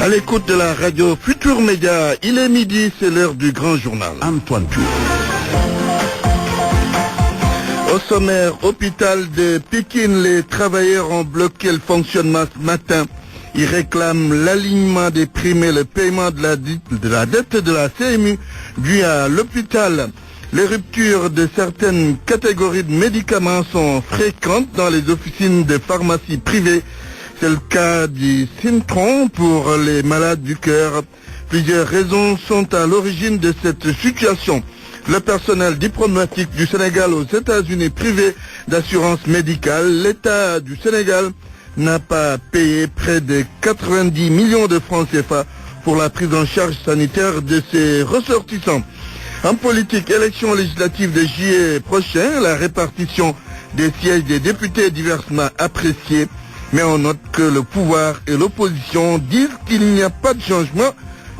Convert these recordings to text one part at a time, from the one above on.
À l'écoute de la radio Futur Média, il est midi, c'est l'heure du grand journal. Antoine Diouf. Au sommaire, hôpital de Pékin, les travailleurs ont bloqué le fonctionnement ce matin. Ils réclament l'alignement des primes et le paiement de la dette de la CMU due à l'hôpital. Les ruptures de certaines catégories de médicaments sont fréquentes dans les officines de pharmacie privées. C'est le cas du Syntron pour les malades du cœur. Plusieurs raisons sont à l'origine de cette situation. Le personnel diplomatique du Sénégal aux États-Unis privé d'assurance médicale, l'État du Sénégal n'a pas payé près de 90 millions de francs CFA pour la prise en charge sanitaire de ses ressortissants. En politique, élection législative de juillet prochain, la répartition des sièges des députés est diversement appréciée, mais on note que le pouvoir et l'opposition disent qu'il n'y a pas de changement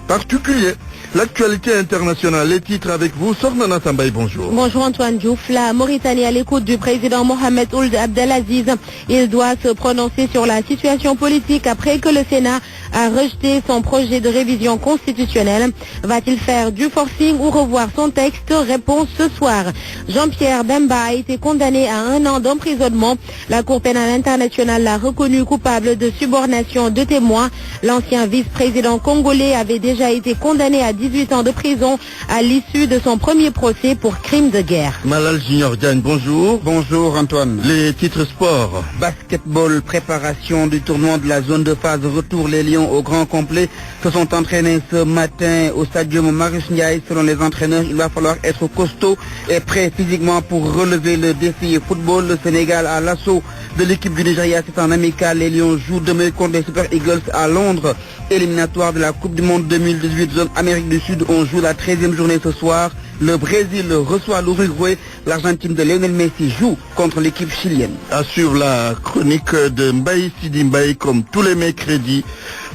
particulier. L'actualité internationale, les titres avec vous. Sornana Sambaï, bonjour. Bonjour Antoine Diouf. La Mauritanie à l'écoute du président Mohamed Ould Abdelaziz. Il doit se prononcer sur la situation politique après que le Sénat a rejeté son projet de révision constitutionnelle. Va-t-il faire du forcing ou revoir son texte? Réponse ce soir. Jean-Pierre Bemba a été condamné à 1 an d'emprisonnement. La Cour pénale internationale l'a reconnu coupable de subornation de témoins. L'ancien vice-président congolais avait déjà été condamné à 18 ans de prison à l'issue de son premier procès pour crime de guerre. Malal Junior Diagne, bonjour. Bonjour Antoine. Les titres sport. Basketball, préparation du tournoi de la zone de phase retour. Les Lions au grand complet se sont entraînés ce matin au stadium Marius Ndiaye. Selon les entraîneurs, il va falloir être costaud et prêt physiquement pour relever le défi football. Le Sénégal à l'assaut de l'équipe du Nigeria, c'est en amical. Les Lions jouent demain contre les Super Eagles à Londres. Éliminatoire de la Coupe du Monde 2018, zone Amérique du Sud. On joue la 13e journée ce soir. Le Brésil reçoit l'Uruguay. L'Argentine de Lionel Messi joue contre l'équipe chilienne. À suivre la chronique de Mbaye Sidi Mbaye comme tous les mercredis.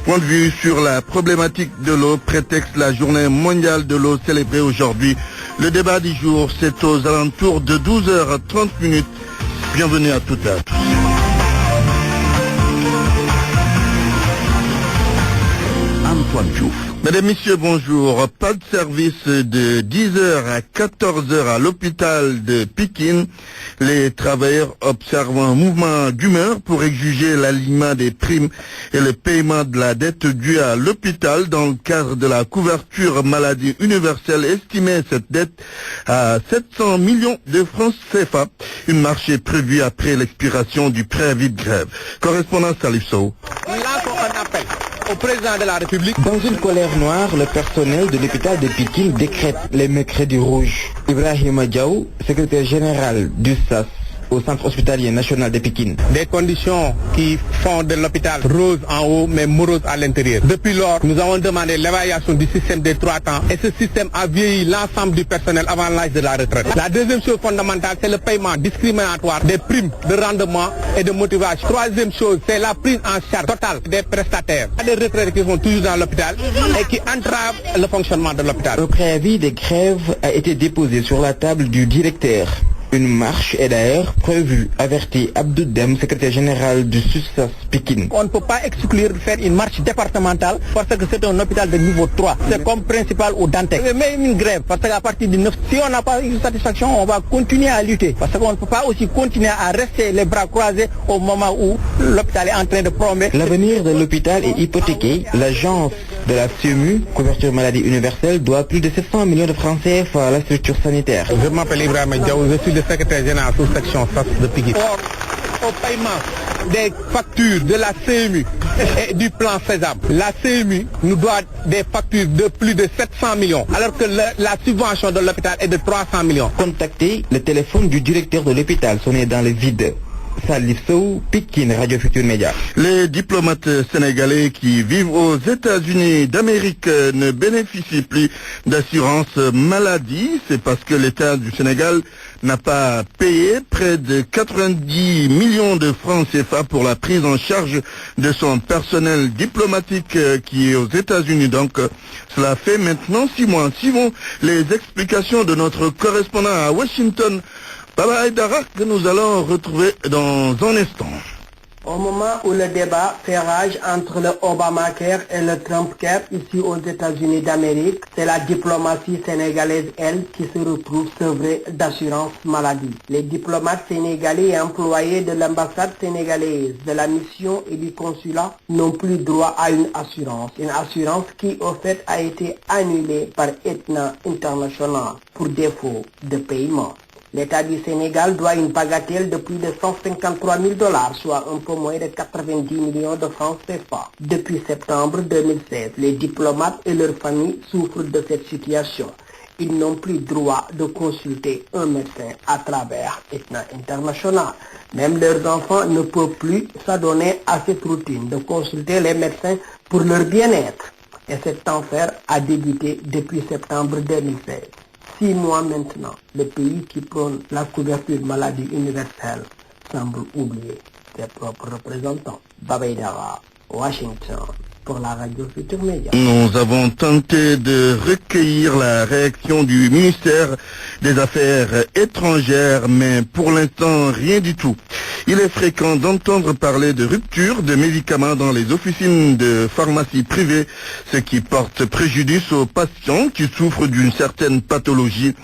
Point de vue sur la problématique de l'eau, prétexte la journée mondiale de l'eau célébrée aujourd'hui. Le débat du jour, c'est aux alentours de 12h30. Bienvenue à toutes et à tous. Antoine Diouf. Mesdames, Messieurs, bonjour. Pas de service de 10h à 14h à l'hôpital de Pékin. Les travailleurs observent un mouvement d'humeur pour exiger l'alignement des primes et le paiement de la dette due à l'hôpital dans le cadre de la couverture maladie universelle. Estimée cette dette à 700 millions de francs CFA. Une marche est prévue après l'expiration du préavis de grève. Correspondant Salif Sow. Au président de la République. Dans une colère noire, le personnel de l'hôpital de Pékin décrète les mercredis rouges. Ibrahima Diaw, secrétaire général du SAS au centre hospitalier national de Pékin. Des conditions qui font de l'hôpital rose en haut mais morose à l'intérieur. Depuis lors, nous avons demandé l'évaluation du système des 3 temps et ce système a vieilli l'ensemble du personnel avant l'âge de la retraite. La deuxième chose fondamentale, c'est le paiement discriminatoire des primes de rendement et de motivation. Troisième chose, c'est la prise en charge totale des prestataires. Il y a des retraités qui sont toujours dans l'hôpital et qui entravent le fonctionnement de l'hôpital. Le préavis de grève a été déposé sur la table du directeur. Une marche est d'ailleurs prévue, avertit Abdou Dem, secrétaire général du SUSAS Pékin. On ne peut pas exclure de faire une marche départementale parce que c'est un hôpital de niveau 3. C'est comme principal ou Dantec. Mais une grève, parce qu'à partir du 9, si on n'a pas une satisfaction, on va continuer à lutter. Parce qu'on ne peut pas aussi continuer à rester les bras croisés au moment où l'hôpital est en train de promettre. L'avenir de l'hôpital est hypothéqué. L'agence de la CMU, couverture maladie universelle, doit plus de 700 millions de francs CFA à la structure sanitaire. Je m'appelle Ibrahima Diaw, je suis le secrétaire général sous-section SAS de Pékin. Or, au paiement des factures de la CMU et du plan Sésame, la CMU nous doit des factures de plus de 700 millions, alors que la subvention de l'hôpital est de 300 millions. Contactez le téléphone du directeur de l'hôpital, sonné dans le vide. Salif Sow, Pékin, Radio Futur Média. Les diplomates sénégalais qui vivent aux États-Unis d'Amérique ne bénéficient plus d'assurance maladie. C'est parce que l'État du Sénégal n'a pas payé près de 90 millions de francs CFA pour la prise en charge de son personnel diplomatique qui est aux États-Unis. Donc, cela fait maintenant 6 mois. Suivons les explications de notre correspondant à Washington, Baba Aïdara, que nous allons retrouver dans un instant. Au moment où le débat fait rage entre le Obamacare et le Trumpcare ici aux États-Unis d'Amérique, c'est la diplomatie sénégalaise, elle, qui se retrouve sevrée d'assurance maladie. Les diplomates sénégalais et employés de l'ambassade sénégalaise, de la mission et du consulat n'ont plus droit à une assurance qui au fait a été annulée par Aetna International pour défaut de paiement. L'État du Sénégal doit une bagatelle de plus de 153 000 $, soit un peu moins de 90 millions de francs CFA. Depuis septembre 2016, les diplomates et leurs familles souffrent de cette situation. Ils n'ont plus droit de consulter un médecin à travers Aetna International. Même leurs enfants ne peuvent plus s'adonner à cette routine de consulter les médecins pour leur bien-être. Et cet enfer a débuté depuis septembre 2016. 6 mois maintenant, le pays qui prône la couverture maladie universelle semble oublier ses propres représentants. Babaïdara, Washington, pour la radio Futur Média. Nous avons tenté de recueillir la réaction du ministère des Affaires étrangères, mais pour l'instant, rien du tout. Il est fréquent d'entendre parler de rupture de médicaments dans les officines de pharmacie privées, ce qui porte préjudice aux patients qui souffrent d'une certaine pathologie.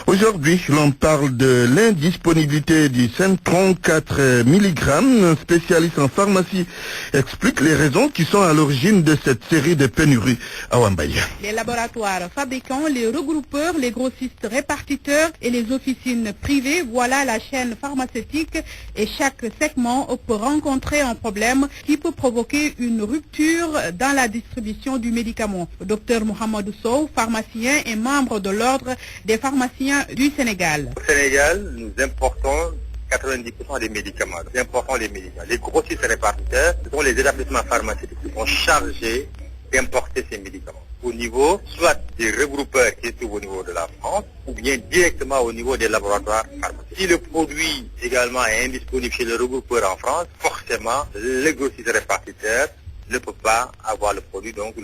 Aujourd'hui, l'on parle de l'indisponibilité du Centron 4 mg. Un spécialiste en pharmacie explique les raisons qui sont à l'origine de cette série de pénuries à Wambaye. Les laboratoires fabricants, les regroupeurs, les grossistes répartiteurs et les officines privées, voilà la chaîne pharmaceutique, et chaque segment peut rencontrer un problème qui peut provoquer une rupture dans la distribution du médicament. Le docteur Mohamed Sow, pharmacien et membre de l'ordre des pharmaciens du Sénégal. Au Sénégal, nous importons 90% des médicaments. Nous importons les médicaments. Les grossistes répartiteurs, ce sont les établissements pharmaceutiques qui sont chargés d'importer ces médicaments. Au niveau soit des regroupeurs qui se trouvent au niveau de la France, ou bien directement au niveau des laboratoires pharmaceutiques. Si le produit également est indisponible chez le regroupeur en France, forcément, le grossiste répartiteur ne peut pas avoir le produit, donc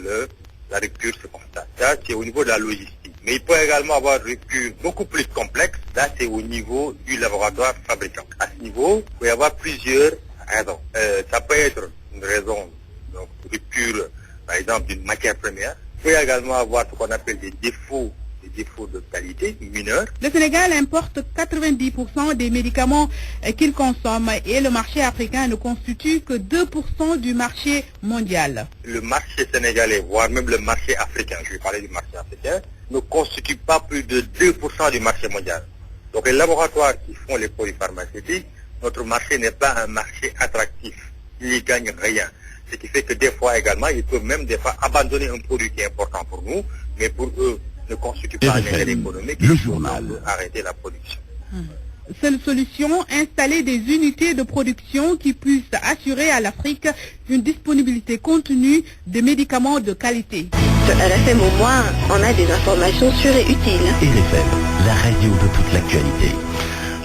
la rupture se constate. Ça, c'est au niveau de la logistique. Mais il peut également avoir une rupture beaucoup plus complexe. Là, c'est au niveau du laboratoire fabricant. À ce niveau, il peut y avoir plusieurs raisons. Ça peut être une raison, donc rupture, par exemple, d'une matière première. Il peut également avoir ce qu'on appelle des défauts de qualité mineurs. Le Sénégal importe 90% des médicaments qu'il consomme et le marché africain ne constitue que 2% du marché mondial. Le marché sénégalais, voire même le marché africain, je vais parler du marché africain, ne constitue pas plus de 2% du marché mondial. Donc les laboratoires qui font les produits pharmaceutiques, notre marché n'est pas un marché attractif. Ils n'y gagnent rien. Ce qui fait que des fois également, ils peuvent même des fois abandonner un produit qui est important pour nous, mais pour eux, ne constitue pas un intérêt économique. Le journal. Arrêter la production. Seule solution, installer des unités de production qui puissent assurer à l'Afrique une disponibilité continue de médicaments de qualité. Sur RFM au moins, on a des informations sûres et utiles. RFM, la radio de toute l'actualité.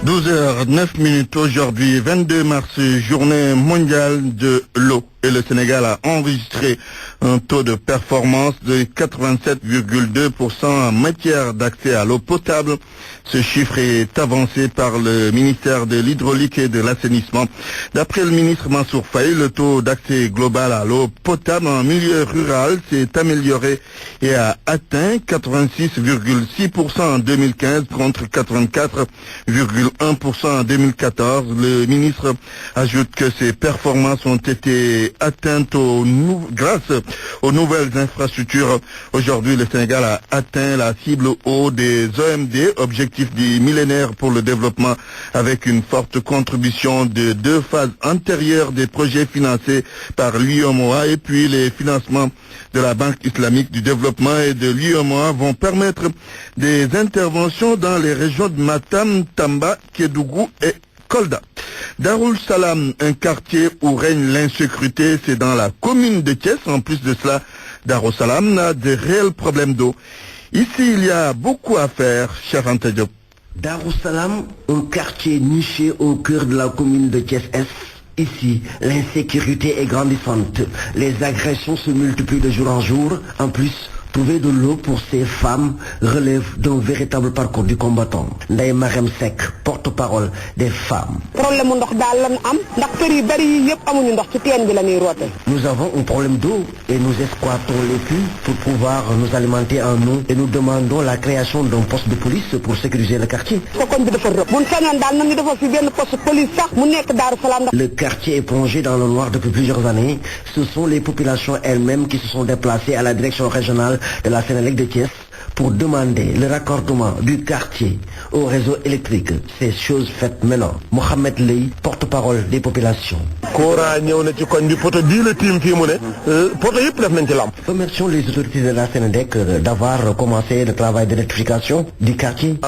12h09 aujourd'hui, 22 mars, journée mondiale de l'eau. Et le Sénégal a enregistré un taux de performance de 87,2% en matière d'accès à l'eau potable. Ce chiffre est avancé par le ministère de l'Hydraulique et de l'Assainissement. D'après le ministre Mansour Faye, le taux d'accès global à l'eau potable en milieu rural s'est amélioré et a atteint 86,6% en 2015 contre 84,1% en 2014. Le ministre ajoute que ces performances ont été atteintes grâce aux nouvelles infrastructures. Aujourd'hui, le Sénégal a atteint la cible eau des OMD, objectif du millénaire pour le développement, avec une forte contribution de 2 phases antérieures des projets financés par l'UEMOA, et puis les financements de la Banque islamique du développement et de l'UEMOA vont permettre des interventions dans les régions de Matam, Tamba, Kédougou et Kolda. Darul Salam, un quartier où règne l'insécurité, c'est dans la commune de Thiès. En plus de cela, Darul Salam a de réels problèmes d'eau. Ici, il y a beaucoup à faire, cher Anta Diop. Darul Salam, un quartier niché au cœur de la commune de Thiès-Est. Ici, l'insécurité est grandissante. Les agressions se multiplient de jour en jour. En plus, Trouver de l'eau pour ces femmes relève d'un véritable parcours du combattant. Ndeye Marème Seck, porte-parole des femmes. Nous avons un problème d'eau et nous exploitons les puits pour pouvoir nous alimenter en eau et nous demandons la création d'un poste de police pour sécuriser le quartier. Le quartier est plongé dans le noir depuis plusieurs années. Ce sont les populations elles-mêmes qui se sont déplacées à la direction régionale de la Sénélec de Thiès pour demander le raccordement du quartier au réseau électrique. C'est chose faite maintenant. Mohamed Ley, porte-parole des populations. Remercions les autorités de la Sénélec d'avoir commencé le travail d'électrification du quartier.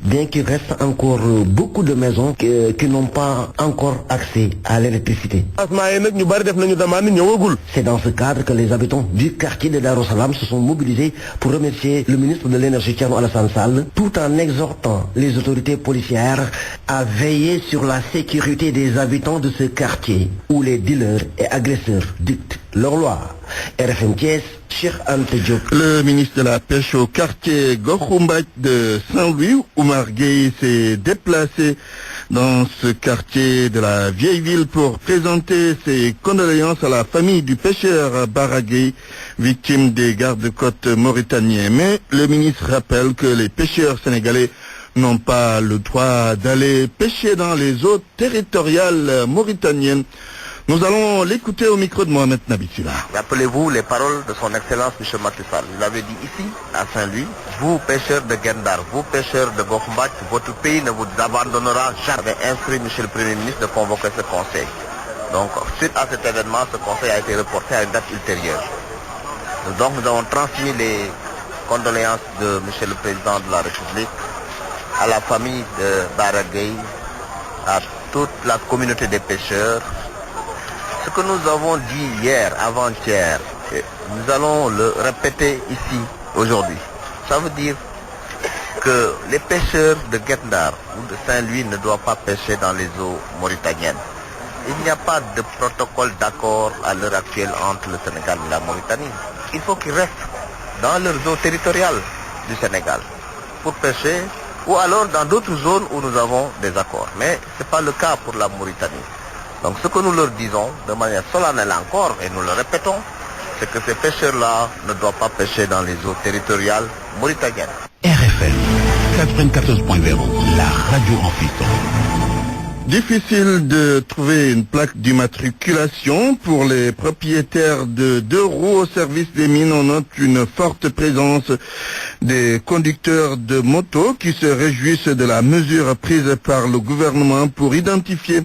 Bien qu'il reste encore beaucoup de maisons qui n'ont pas encore accès à l'électricité. C'est dans ce cadre que les habitants du quartier de Darussalam se sont mobilisés pour remercier le ministre de l'Énergie Thierno Alassane Sall, tout en exhortant les autorités policières à veiller sur la sécurité des habitants de ce quartier où les dealers et agresseurs dictent leur loi. RFM Thiès, Cheikh Ante Diop. Le ministre de la Pêche au quartier Gokhoumbach de Saint-Louis, Oumar Gueye, s'est déplacé dans ce quartier de la vieille ville pour présenter ses condoléances à la famille du pêcheur Baragay, victime des gardes-côtes mauritaniens. Mais le ministre rappelle que les pêcheurs sénégalais n'ont pas le droit d'aller pêcher dans les eaux territoriales mauritaniennes. Nous allons l'écouter au micro de Mohamed Nabissila. Rappelez-vous les paroles de son Excellence M. Macky Sall. Il avait dit ici, à Saint-Louis, vous pêcheurs de Gendar, vous pêcheurs de Gokhoumbach, votre pays ne vous abandonnera jamais. Instruit M. le Premier ministre de convoquer ce conseil. Donc, suite à cet événement, ce conseil a été reporté à une date ultérieure. Donc, nous avons transmis les condoléances de M. le Président de la République à la famille de Baragay, à toute la communauté des pêcheurs. Ce que nous avons dit hier, avant-hier, nous allons le répéter ici, aujourd'hui. Ça veut dire que les pêcheurs de Gendar ou de Saint-Louis ne doivent pas pêcher dans les eaux mauritaniennes. Il n'y a pas de protocole d'accord à l'heure actuelle entre le Sénégal et la Mauritanie. Il faut qu'ils restent dans leurs eaux territoriales du Sénégal pour pêcher, ou alors dans d'autres zones où nous avons des accords. Mais ce n'est pas le cas pour la Mauritanie. Donc ce que nous leur disons de manière solennelle encore, et nous le répétons, c'est que ces pêcheurs-là ne doivent pas pêcher dans les eaux territoriales mauritaniennes. RFM 94.0, la radio en fiston. Difficile de trouver une plaque d'immatriculation pour les propriétaires de 2 roues au service des mines. On note une forte présence des conducteurs de motos qui se réjouissent de la mesure prise par le gouvernement pour identifier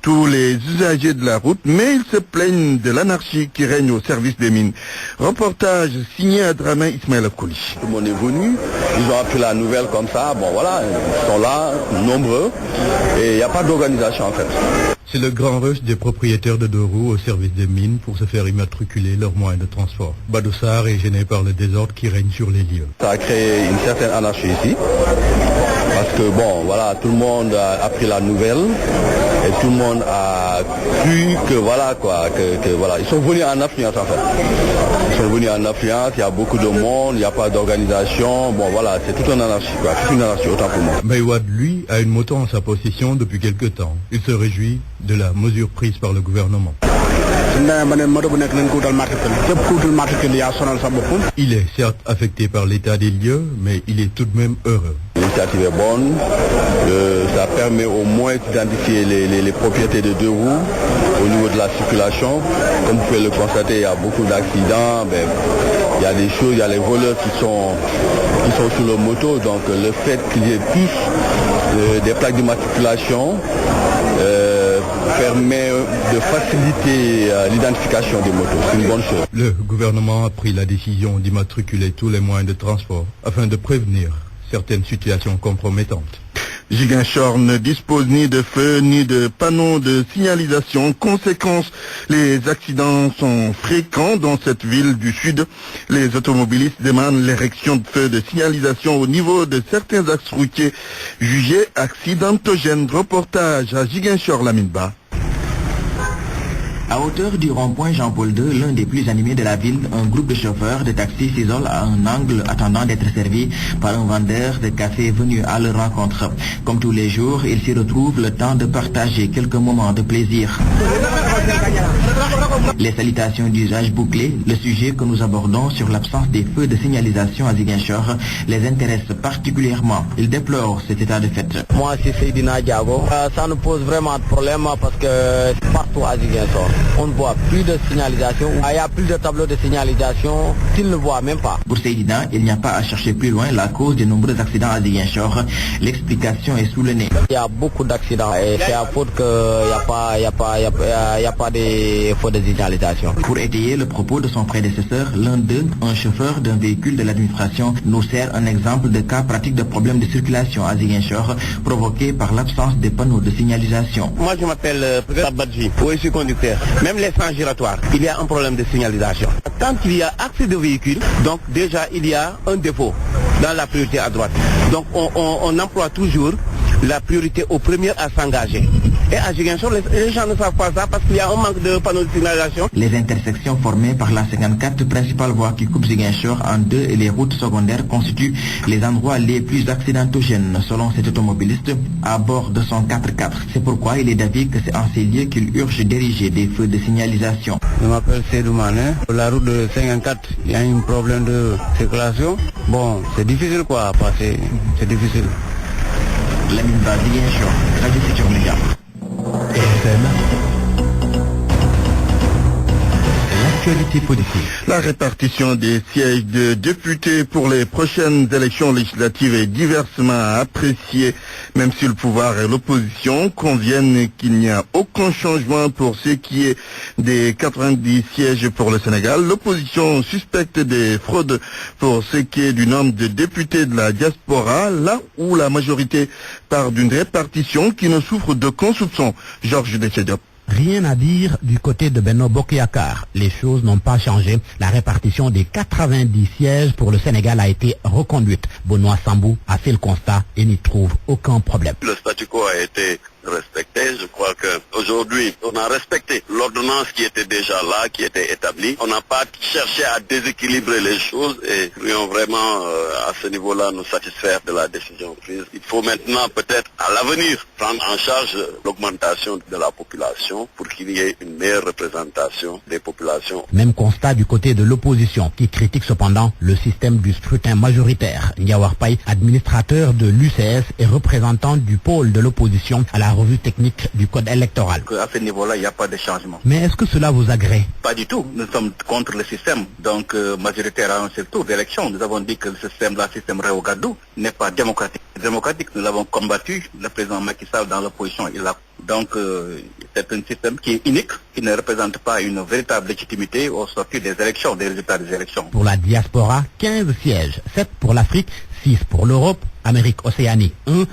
tous les usagers de la route, mais ils se plaignent de l'anarchie qui règne au service des mines. Reportage signé à Dramé Ismaël Kouli. Tout le monde est venu, ils ont appris la nouvelle comme ça, bon voilà, ils sont là, nombreux, et il n'y a pas d'organisation en fait. C'est le grand rush des propriétaires de 2 roues au service des mines pour se faire immatriculer leurs moyens de transport. Badoussar est gêné par le désordre qui règne sur les lieux. Ça a créé une certaine anarchie ici, parce que bon, voilà, tout le monde a appris la nouvelle, et tout le monde a cru que voilà quoi, que voilà, ils sont venus en affluence en fait. Ils sont venus en affluence, il y a beaucoup de monde, il n'y a pas d'organisation, bon voilà, c'est toute une anarchie quoi, c'est une anarchie autant pour moi. Maïwad, lui, a une moto en sa possession depuis quelque temps. Il se réjouit de la mesure prise par le gouvernement. Il est certes affecté par l'état des lieux, mais il est tout de même heureux. L'initiative est bonne, ça permet au moins d'identifier les propriétés de 2 roues au niveau de la circulation. Comme vous pouvez le constater, il y a beaucoup d'accidents, il y a des choses, il y a les voleurs qui sont sur leur moto, donc le fait qu'il y ait plus des plaques d'immatriculation permet de faciliter l'identification des motos. C'est une bonne chose. Le gouvernement a pris la décision d'immatriculer tous les moyens de transport afin de prévenir certaines situations compromettantes. Ziguinchor ne dispose ni de feux ni de panneaux de signalisation. Conséquence, les accidents sont fréquents dans cette ville du sud. Les automobilistes demandent l'érection de feux de signalisation au niveau de certains axes routiers jugés accidentogènes. Reportage à Ziguinchor, Lamine Ba. À hauteur du rond-point Jean-Paul II, l'un des plus animés de la ville, un groupe de chauffeurs de taxi s'isole à un angle attendant d'être servi par un vendeur de café venu à leur rencontre. Comme tous les jours, ils s'y retrouvent le temps de partager quelques moments de plaisir. Les salutations d'usage bouclées, le sujet que nous abordons sur l'absence des feux de signalisation à Ziguinchor les intéresse particulièrement. Ils déplorent cet état de fait. Moi, c'est Seydina Diago. Ça nous pose vraiment de problème parce que partout à Ziguinchor, on ne voit plus de signalisation. Il n'y a plus de tableau de signalisation, ils ne voient même pas. Pour Seydina, il n'y a pas à chercher plus loin la cause de nombreux accidents à Ziguinchor. L'explication est sous le nez. Il y a beaucoup d'accidents et c'est à faute qu'il n'y a pas de feux de signalisation. Pour étayer le propos de son prédécesseur, l'un d'eux, un chauffeur d'un véhicule de l'administration, nous sert un exemple de cas pratique de problème de circulation à Ziguinchor provoqué par l'absence des panneaux de signalisation. Moi je m'appelle Tabadji, je suis conducteur. Même les sens giratoires, il y a un problème de signalisation. Quand il y a accès de véhicules, donc déjà il y a un défaut dans la priorité à droite. Donc on emploie toujours la priorité aux premières à s'engager. Et à Ziguinchor, les gens ne savent pas ça parce qu'il y a un manque de panneaux de signalisation. Les intersections formées par la 54 principales voies qui coupent Ziguinchor en deux et les routes secondaires constituent les endroits les plus accidentogènes selon cet automobiliste à bord de son 4x4. C'est pourquoi il est d'avis que c'est en ces lieux qu'il urge d'ériger des feux de signalisation. Je m'appelle Seydou Mané. La route de 54, il y a un problème de circulation. Bon, c'est difficile quoi à passer, c'est difficile. Lamine Ba, Ziguinchor, Radio Futur Média. L'actualité politique. La répartition des sièges de députés pour les prochaines élections législatives est diversement appréciée, même si le pouvoir et l'opposition conviennent qu'il n'y a aucun changement pour ce qui est des 90 sièges pour le Sénégal. L'opposition suspecte des fraudes pour ce qui est du nombre de députés de la diaspora, là où la majorité part d'une répartition qui ne souffre d'aucun soupçon. Georges Deschediop. Rien à dire du côté de Benno Bokk Yakaar. Les choses n'ont pas changé. La répartition des 90 sièges pour le Sénégal a été reconduite. Benoît Sambou a fait le constat et n'y trouve aucun problème. Le statu quo a été respecté. Je crois qu'aujourd'hui, on a respecté l'ordonnance qui était déjà là, qui était établie. On n'a pas cherché à déséquilibrer les choses et pourrions vraiment, à ce niveau-là, nous satisfaire de la décision prise. Il faut maintenant, peut-être, à l'avenir, prendre en charge l'augmentation de la population pour qu'il y ait une meilleure représentation des populations. Même constat du côté de l'opposition, qui critique cependant le système du scrutin majoritaire. Ndiawar Paye, administrateur de l'UCS et représentant du pôle de l'opposition à la revue technique du code électoral. À ce niveau-là, il n'y a pas de changement. Mais est-ce que cela vous agrée? Pas du tout. Nous sommes contre le système. Donc, majoritaire à un seul tour d'élection. Nous avons dit que le système Réogadou, n'est pas démocratique. Démocratique, nous l'avons combattu. Le président Macky Sall dans l'opposition, donc, c'est un système qui est unique, qui ne représente pas une véritable légitimité au sortir des élections, des résultats des élections. Pour la diaspora, 15 sièges, 7 pour l'Afrique, 6 pour l'Europe, Amérique, Océanie, 1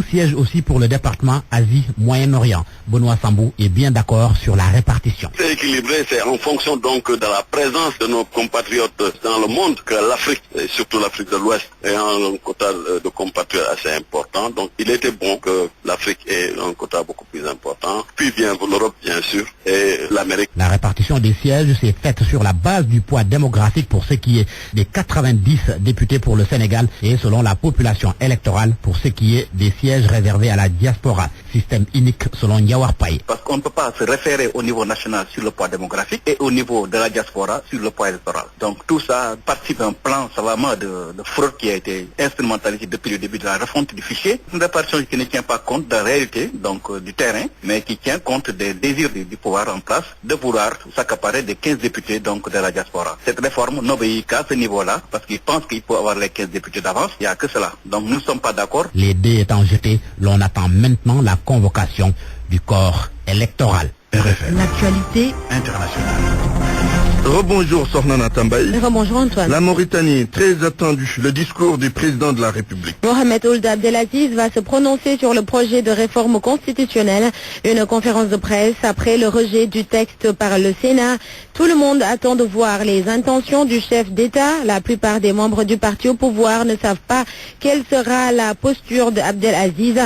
siège aussi pour le département Asie, Moyen-Orient. Benoît Sambou est bien d'accord sur la répartition. C'est équilibré, c'est en fonction donc de la présence de nos compatriotes dans le monde que l'Afrique, et surtout l'Afrique de l'Ouest, ait un quota de compatriotes assez important. Donc il était bon que l'Afrique ait un quota beaucoup plus important. Puis vient l'Europe, bien sûr, et l'Amérique. La répartition des sièges s'est faite sur la base du poids démographique pour ce qui est des 90 députés pour le Sénégal et selon la population électorale pour ce qui est des sièges réservés à la diaspora. Système unique selon Ndiawar Paye. Parce qu'on ne peut pas se référer au niveau national sur le poids démographique et au niveau de la diaspora sur le poids électoral. Donc tout ça participe d'un plan savamment de fraude qui a été instrumentalisé depuis le début de la refonte du fichier. Une répartition qui ne tient pas compte de la réalité, donc du terrain, mais qui tient compte des désirs du pouvoir en place de vouloir s'accaparer des 15 députés donc de la diaspora. Cette réforme n'obéit qu'à ce niveau-là parce qu'ils pensent qu'il faut avoir les 15 députés d'avance. Il n'y a que cela. Donc nous ne sommes pas d'accord. Les dés étant jetés, l'on attend maintenant la convocation du corps électoral. L'actualité internationale. Rebonjour Sornana Tambaye. Rebonjour Antoine. La Mauritanie, très attendue, le discours du président de la République. Mohamed Ould Abdelaziz va se prononcer sur le projet de réforme constitutionnelle. Une conférence de presse après le rejet du texte par le Sénat. Tout le monde attend de voir les intentions du chef d'État. La plupart des membres du parti au pouvoir ne savent pas quelle sera la posture d'Abdelaziz,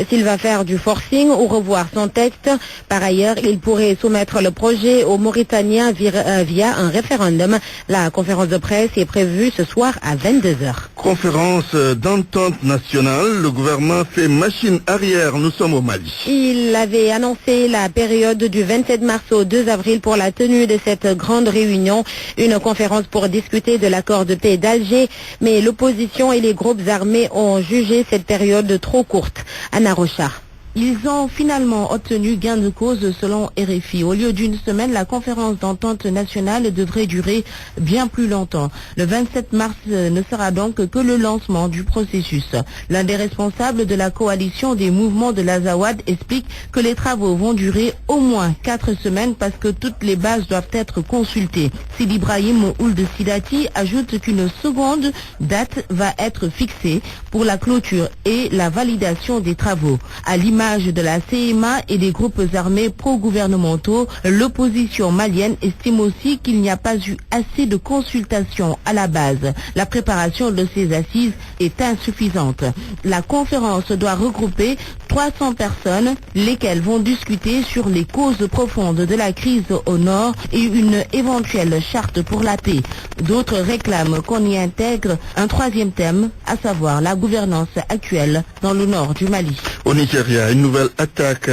s'il va faire du forcing ou revoir son texte. Par ailleurs, il il pourrait soumettre le projet aux Mauritaniens via un référendum. La conférence de presse est prévue ce soir à 22h. Conférence d'entente nationale, le gouvernement fait machine arrière, nous sommes au Mali. Il avait annoncé la période du 27 mars au 2 avril pour la tenue de cette grande réunion, une conférence pour discuter de l'accord de paix d'Alger, mais l'opposition et les groupes armés ont jugé cette période trop courte. Anna Rochard. Ils ont finalement obtenu gain de cause selon RFI. Au lieu d'une semaine, la conférence d'entente nationale devrait durer bien plus longtemps. Le 27 mars ne sera donc que le lancement du processus. L'un des responsables de la coalition des mouvements de l'Azawad explique que les travaux vont durer au moins 4 semaines parce que toutes les bases doivent être consultées. Sidi Ibrahim Ould Sidati ajoute qu'une seconde date va être fixée pour la clôture et la validation des travaux. À l'image de la CMA et des groupes armés pro-gouvernementaux, l'opposition malienne estime aussi qu'il n'y a pas eu assez de consultations à la base. La préparation de ces assises est insuffisante. La conférence doit regrouper 300 personnes, lesquelles vont discuter sur les causes profondes de la crise au nord et une éventuelle charte pour la paix. D'autres réclament qu'on y intègre un troisième thème, à savoir la gouvernance actuelle dans le nord du Mali. Au Nigeria, une nouvelle attaque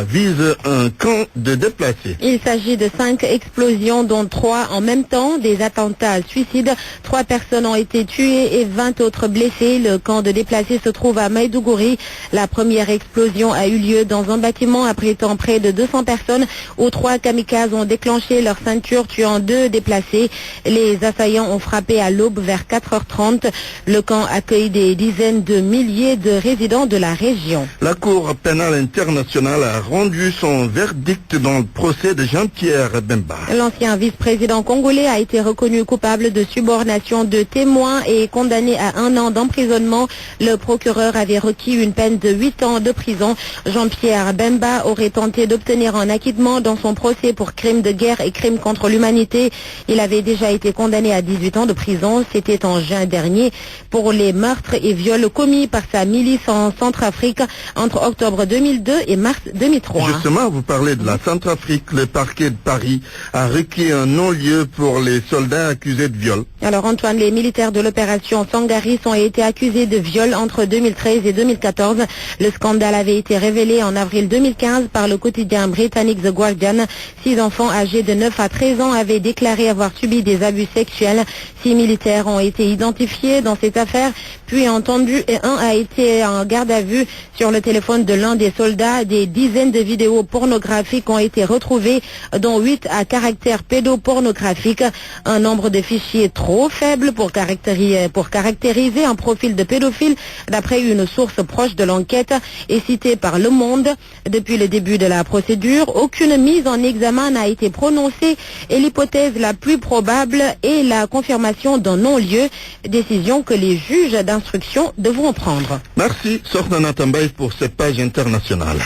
vise un camp de déplacés. Il s'agit de 5 explosions, dont 3 en même temps, des attentats suicides. 3 personnes ont été tuées et 20 autres blessées. Le camp de déplacés se trouve à Maïdougouri. La première explosion a eu lieu dans un bâtiment abritant près de 200 personnes où 3 kamikazes ont déclenché leur ceinture, tuant 2 déplacés. Les assaillants ont frappé à l'aube vers 4h30. Le camp accueille des dizaines de milliers de résidents de la région. La Cour pénale internationale a rendu son verdict dans le procès de Jean-Pierre Bemba. L'ancien vice-président congolais a été reconnu coupable de subornation de témoins et condamné à 1 an d'emprisonnement. Le procureur avait requis une peine de 8 ans de prison. Jean-Pierre Bemba aurait tenté d'obtenir un acquittement dans son procès pour crimes de guerre et crimes contre l'humanité. Il avait déjà été condamné à 18 ans de prison. C'était en juin dernier pour les meurtres et viols commis par sa milice en Centrafrique entre octobre 2002 et mars 2003. Justement, vous parlez de la Centrafrique. Le parquet de Paris a requis un non-lieu pour les soldats accusés de viol. Alors Antoine, les militaires de l'opération Sangaris ont été accusés de viol entre 2013 et 2014. Le scandale avait été révélé en avril 2015 par le quotidien britannique The Guardian. 6 enfants âgés de 9 à 13 ans avaient déclaré avoir subi des abus sexuels. 6 militaires ont été identifiés dans cette affaire, puis entendus, et un a été en garde à vue. Sur le téléphone de l'un des soldats, des dizaines de vidéos pornographiques ont été retrouvées, dont 8 à caractère pédopornographique. Un nombre de fichiers trop faible pour caractériser un profil de pédophile, d'après une source proche de l'enquête et citée par Le Monde. Depuis le début de la procédure, aucune mise en examen n'a été prononcée et l'hypothèse la plus probable est la confirmation d'un non-lieu, décision que les juges d'instruction devront prendre. Merci, Sornana Tambaye, pour cette page internationale.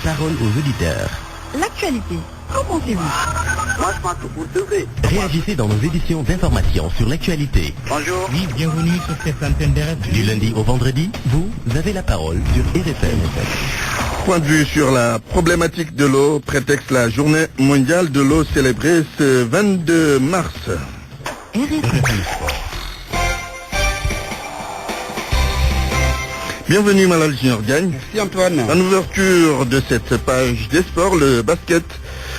Parole aux auditeurs. L'actualité, qu'en pensez-vous? Moi, je pense que vous devez. Réagissez dans nos éditions d'information sur l'actualité. Bonjour. Oui, bienvenue sur cette antenne de RFM. Du lundi au vendredi, vous avez la parole sur RFM. Point de vue sur la problématique de l'eau, prétexte la journée mondiale de l'eau célébrée ce 22 mars. Bienvenue Malal Junior Gagne. Merci Antoine. En ouverture de cette page des sports, le basket,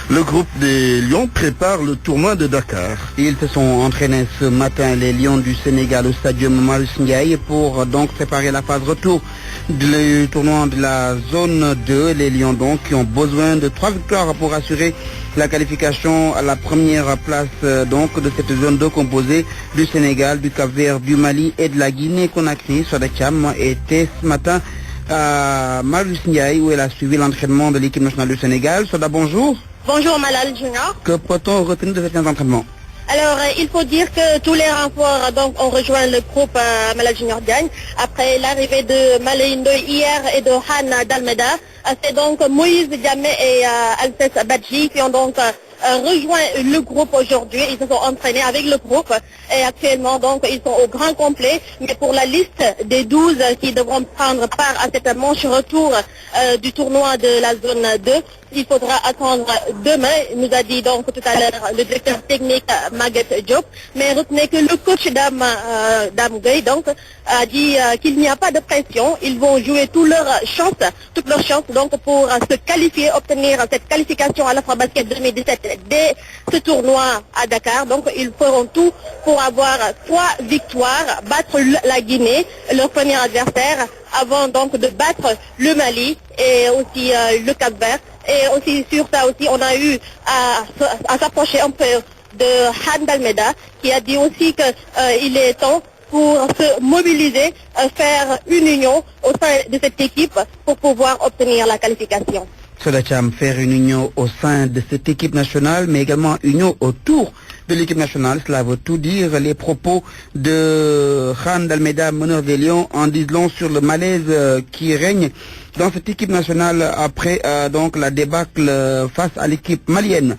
le groupe des Lions prépare le tournoi de Dakar. Ils se sont entraînés ce matin, les Lions du Sénégal, au stadium Marius Ndiaye, pour donc préparer la phase retour du tournoi de la zone 2. Les Lions donc qui ont besoin de 3 victoires pour assurer la qualification à la première place donc de cette zone 2 composée du Sénégal, du Cap-Vert, du Mali et de la Guinée-Conakry. Soda Thiam était ce matin à Marius Ndiaye où elle a suivi l'entraînement de l'équipe nationale du Sénégal. Soda, bonjour. Bonjour Malal Junior. Que peut-on retenir de cet entraînement? Alors, il faut dire que tous les renforts donc, ont rejoint le groupe Malal Junior Diagne après l'arrivée de Maleindo hier et de Han Dalmeda. C'est donc Moïse Diamé et Alcès Badji qui ont donc rejoint le groupe aujourd'hui. Ils se sont entraînés avec le groupe et actuellement donc ils sont au grand complet. Mais pour la liste des 12 qui devront prendre part à cette manche retour du tournoi de la zone 2, il faudra attendre demain, nous a dit donc tout à l'heure le directeur technique Maguette Diop. Mais retenez que le coach Dame Gueye donc a dit qu'il n'y a pas de pression. Ils vont jouer toutes leurs chances donc pour se qualifier, obtenir cette qualification à l'Afrobasket 2017 dès ce tournoi à Dakar. Donc ils feront tout pour avoir 3 victoires, battre la Guinée, leur premier adversaire, avant donc de battre le Mali et aussi le Cap-Vert. Et aussi sur ça aussi, on a eu à s'approcher un peu de Han Dalmeda qui a dit aussi qu'il est temps pour se mobiliser, faire une union au sein de cette équipe pour pouvoir obtenir la qualification. Solacham, faire une union au sein de cette équipe nationale, mais également union autour de l'équipe nationale. Cela veut tout dire. Les propos de Khan Dalmeda, meneur des Lions, en disent long sur le malaise qui règne dans cette équipe nationale après donc la débâcle face à l'équipe malienne.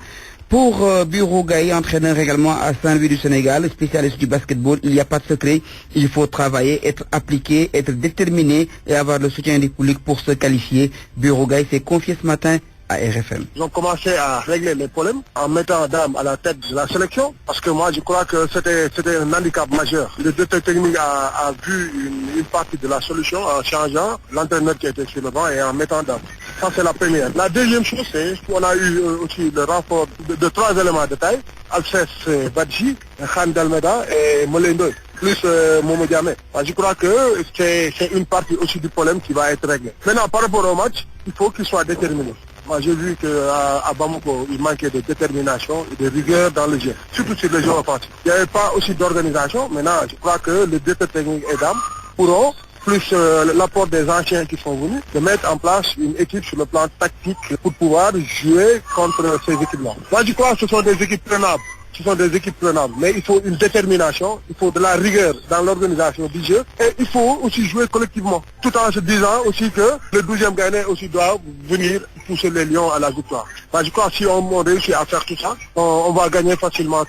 Pour Bureau Gaye, entraîneur également à Saint-Louis du Sénégal, spécialiste du basketball, il n'y a pas de secret. Il faut travailler, être appliqué, être déterminé et avoir le soutien du public pour se qualifier. Bureau Gaye s'est confié ce matin à RFM. Ils ont commencé à régler les problèmes en mettant Dame à la tête de la sélection, parce que moi je crois que c'était un handicap majeur. Le directeur technique a vu une partie de la solution en changeant l'entraîneur qui était sur le banc et en mettant Dame. Ça c'est la première. La deuxième chose, c'est qu'on a eu aussi le renfort de 3 éléments de taille, Alcès Badji, Khan Dalmeda et Molendo, plus Momo Diamé. Je crois que c'est une partie aussi du problème qui va être réglée. Maintenant, par rapport au match, il faut qu'il soit déterminé. Moi, j'ai vu qu'à Bamako, il manquait de détermination et de rigueur dans le jeu, surtout sur le jeu offensif. Il n'y avait pas aussi d'organisation. Maintenant, je crois que les directeurs techniques et dames pourront, plus l'apport des anciens qui sont venus, de mettre en place une équipe sur le plan tactique pour pouvoir jouer contre ces équipes-là. Moi, je crois que ce sont des équipes prenables. Ce sont des équipes prenables, mais il faut une détermination, il faut de la rigueur dans l'organisation du jeu et il faut aussi jouer collectivement, tout en se disant aussi que le 12e Ghanéen aussi doit venir pousser les Lions à la victoire. Je crois que si on réussit à faire tout ça, on va gagner facilement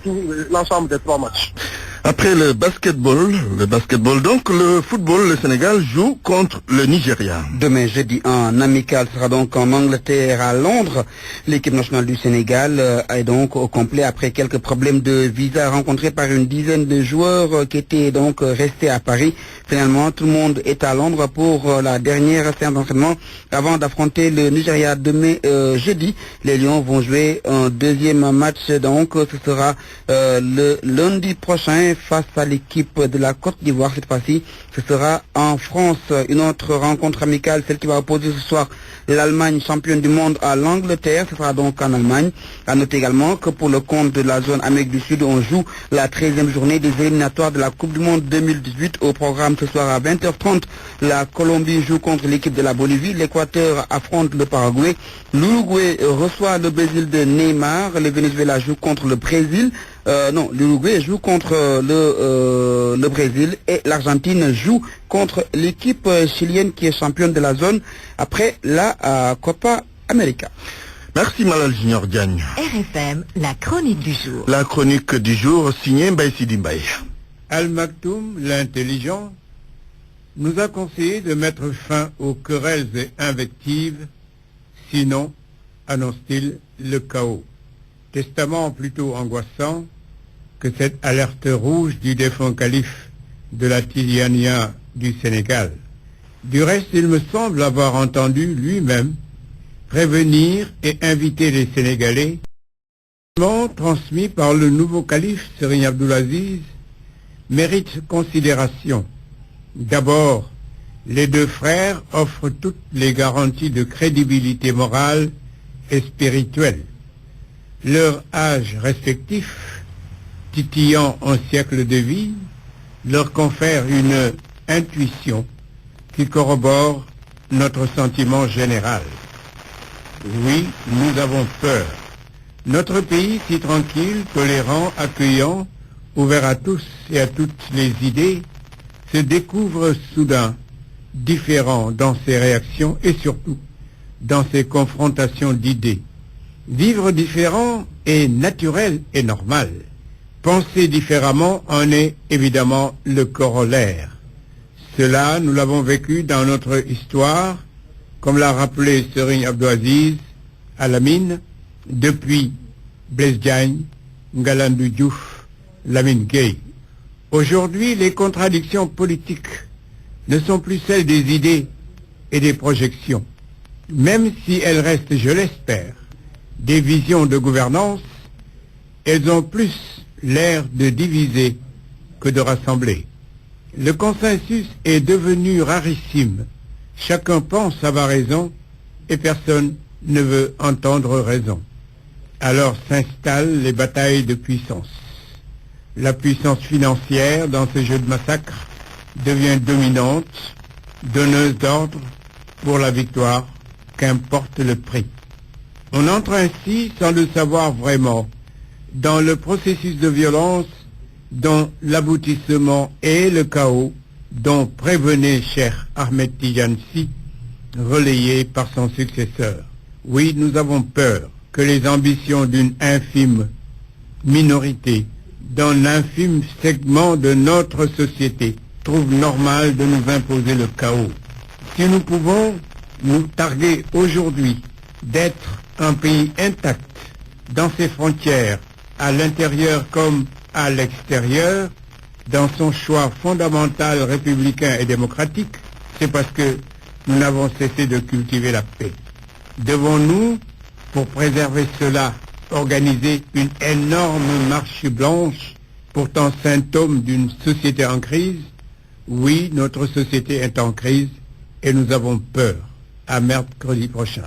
l'ensemble des 3 matchs. Après le basketball donc, le football, le Sénégal joue contre le Nigeria. Demain, jeudi, un amical sera donc en Angleterre, à Londres. L'équipe nationale du Sénégal est donc au complet après quelques problèmes de visa rencontrés par une dizaine de joueurs qui étaient donc restés à Paris. Finalement, tout le monde est à Londres pour la dernière séance d'entraînement avant d'affronter le Nigeria demain jeudi. Les Lions vont jouer un deuxième match, donc ce sera le lundi prochain face à l'équipe de la Côte d'Ivoire. Cette fois-ci, ce sera en France. Une autre rencontre amicale, celle qui va opposer ce soir l'Allemagne, championne du monde, à l'Angleterre. Ce sera donc en Allemagne. À noter également que pour le compte de la zone Amérique du Sud, on joue la 13e journée des éliminatoires de la Coupe du Monde 2018. Au programme ce soir à 20h30, la Colombie joue contre l'équipe de la Bolivie. L'Équateur affronte le Paraguay. L'Uruguay reçoit le Brésil de Neymar. Le Venezuela joue contre le Brésil. L'Uruguay joue contre le Brésil et l'Argentine joue contre l'équipe chilienne qui est championne de la zone après la Copa América. Merci Malal Junior Diagne. RFM, la chronique du jour. La chronique du jour signée Mbaye Sidi Mbaye. Al Maktoum, l'intelligent, nous a conseillé de mettre fin aux querelles et invectives, sinon, annonce-t-il, le chaos. Testament plutôt angoissant que cette alerte rouge du défunt calife de la Tidjaniya du Sénégal. Du reste, il me semble avoir entendu lui-même prévenir et inviter les Sénégalais, transmis par le nouveau calife Serigne Abdoulaziz, mérite considération. D'abord, les 2 frères offrent toutes les garanties de crédibilité morale et spirituelle. Leur âge respectif, titillant un siècle de vie, leur confère une intuition qui corrobore notre sentiment général. Oui, nous avons peur. Notre pays, si tranquille, tolérant, accueillant, ouvert à tous et à toutes les idées, se découvre soudain différent dans ses réactions et surtout dans ses confrontations d'idées. Vivre différent est naturel et normal. Penser différemment en est évidemment le corollaire. Cela, nous l'avons vécu dans notre histoire, comme l'a rappelé Serigne Abdoulaziz, à Lamine, depuis Blaise Diagne, Ngalandou Diouf, Lamine Gueye. Aujourd'hui, les contradictions politiques ne sont plus celles des idées et des projections. Même si elles restent, je l'espère, des visions de gouvernance, elles ont plus l'air de diviser que de rassembler. Le consensus est devenu rarissime. Chacun pense avoir raison et personne ne veut entendre raison. Alors s'installent les batailles de puissance. La puissance financière dans ce jeu de massacre devient dominante, donneuse d'ordre pour la victoire, qu'importe le prix. On entre ainsi, sans le savoir vraiment, dans le processus de violence dont l'aboutissement est le chaos, dont prévenait Cheikh Ahmed Tidiane Sy, relayé par son successeur. Oui, nous avons peur que les ambitions d'une infime minorité, dans l'infime segment de notre société, trouvent normal de nous imposer le chaos. Si nous pouvons nous targuer aujourd'hui d'être un pays intact dans ses frontières, à l'intérieur comme à l'extérieur, dans son choix fondamental républicain et démocratique, c'est parce que nous n'avons cessé de cultiver la paix. Devons-nous, pour préserver cela, organiser une énorme marche blanche, pourtant symptôme d'une société en crise? Oui, notre société est en crise et nous avons peur. À mercredi prochain.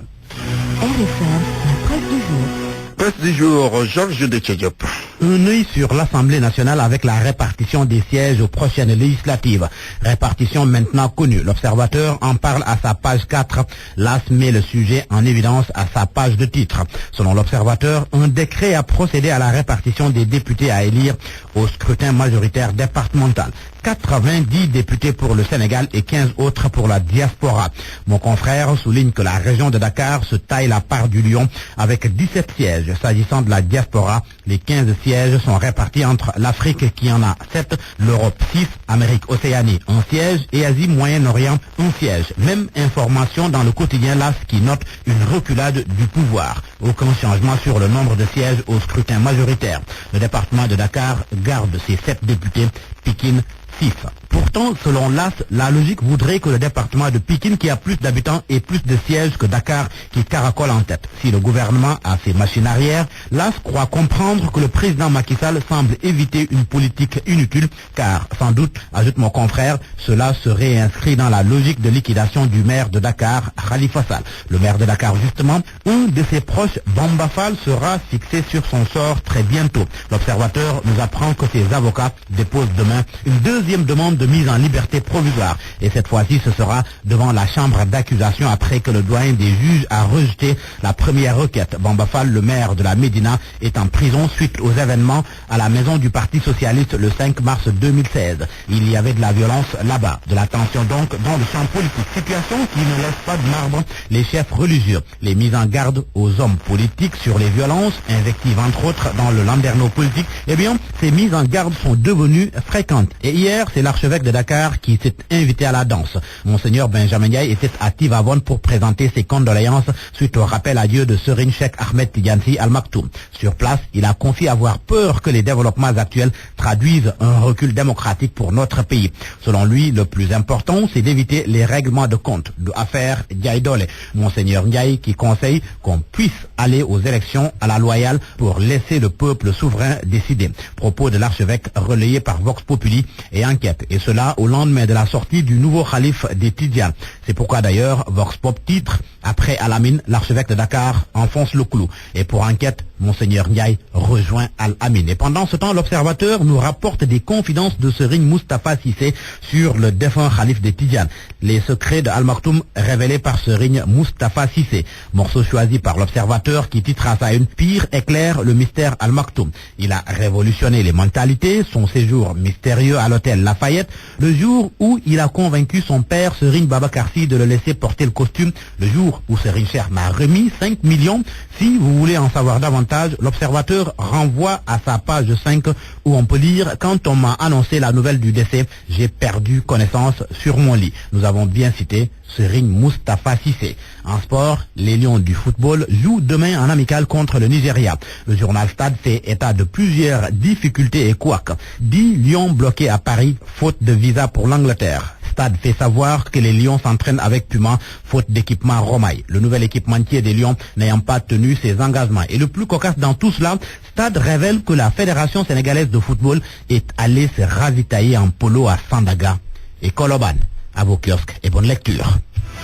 RFM, la presse du jour. Presse du jour, Georges de Tchediop. Un œil sur l'Assemblée nationale avec la répartition des sièges aux prochaines législatives. Répartition maintenant connue. L'Observateur en parle à sa page 4. L'AS met le sujet en évidence à sa page de titre. Selon l'Observateur, un décret a procédé à la répartition des députés à élire au scrutin majoritaire départemental. 90 députés pour le Sénégal et 15 autres pour la diaspora. Mon confrère souligne que la région de Dakar se taille la part du lion avec 17 sièges. S'agissant de la diaspora, les 15 sièges sont répartis entre l'Afrique qui en a 7, l'Europe 6, Amérique Océanie 1 siège et Asie Moyen-Orient 1 siège. Même information dans le quotidien LAS qui note une reculade du pouvoir. Aucun changement sur le nombre de sièges au scrutin majoritaire. Le département de Dakar garde ses 7 députés, Pikine 6. Pourtant, selon l'AS, la logique voudrait que le département de Pikine, qui a plus d'habitants et plus de sièges que Dakar, qui caracole en tête. Si le gouvernement a ses machines arrière, l'AS croit comprendre que le président Macky Sall semble éviter une politique inutile, car, sans doute, ajoute mon confrère, cela serait inscrit dans la logique de liquidation du maire de Dakar, Khalifa Sall. Le maire de Dakar, justement, un de ses proches, Bamba Fall, sera fixé sur son sort très bientôt. L'Observateur nous apprend que ses avocats déposent demain une deuxième demande de mise en liberté provisoire. Et cette fois-ci, ce sera devant la chambre d'accusation après que le doyen des juges a rejeté la première requête. Bamba Fall, le maire de la Médina, est en prison suite aux événements à la maison du Parti Socialiste le 5 mars 2016. Il y avait de la violence là-bas, de la tension donc dans le champ politique. Situation qui ne laisse pas de marbre les chefs religieux. Les mises en garde aux hommes politiques sur les violences, invectives entre autres dans le landerneau politique, eh bien, ces mises en garde sont devenues fréquentes. Et hier, c'est l'archevêque de Dakar qui s'est invité à la danse. Monseigneur Benjamin Ndiaye était à Tivavone pour présenter ses condoléances suite au rappel à Dieu de Serigne Cheikh Ahmed Tidiane Sy Al Maktoum. Sur place, il a confié avoir peur que les développements actuels traduisent un recul démocratique pour notre pays. Selon lui, le plus important, c'est d'éviter les règlements de compte de affaire Ndiaye Dole. Monseigneur Ndiaye qui conseille qu'on puisse aller aux élections à la loyale pour laisser le peuple souverain décider. Propos de l'archevêque relayés par Vox Populi et enquête. Et cela au lendemain de la sortie du nouveau calife des Tidjanes. C'est pourquoi d'ailleurs Vox Pop titre « Après Al-Amin, l'archevêque de Dakar enfonce le clou ». Et pour enquête, Monseigneur Ndiaye rejoint Al-Amin. Et pendant ce temps, l'Observateur nous rapporte des confidences de Serigne Moustapha Cissé sur le défunt calife des Tidjanes. Les secrets de Al Maktoum révélés par Serigne Moustapha Cissé. Morceau choisi par l'Observateur qui titre à sa une « Pire éclaire le mystère Al Maktoum ». Il a révolutionné les mentalités, son séjour mystérieux à l'hôtel Lafayette, le jour où il a convaincu son père Serigne Babacar Sy de le laisser porter le costume, le jour où Serigne Cheikh m'a remis 5 millions. Si vous voulez en savoir davantage, davantage, l'observateur renvoie à sa page 5 où on peut lire « Quand on m'a annoncé la nouvelle du décès, j'ai perdu connaissance sur mon lit ». Nous avons bien cité Serigne Moustapha Cissé. En sport, les Lions du football jouent demain en amical contre le Nigeria. Le journal Stade fait état de plusieurs difficultés et couacs. 10 Lions bloqués à Paris, faute de visa pour l'Angleterre. Stade fait savoir que les Lions s'entraînent avec Puma, faute d'équipement Romaille. Le nouvel équipementier des Lions n'ayant pas tenu ses engagements. Et le plus cocasse dans tout cela, Stade révèle que la Fédération sénégalaise de football est allée se ravitailler en polo à Sandaga et Koloban. À vos kiosques et bonne lecture.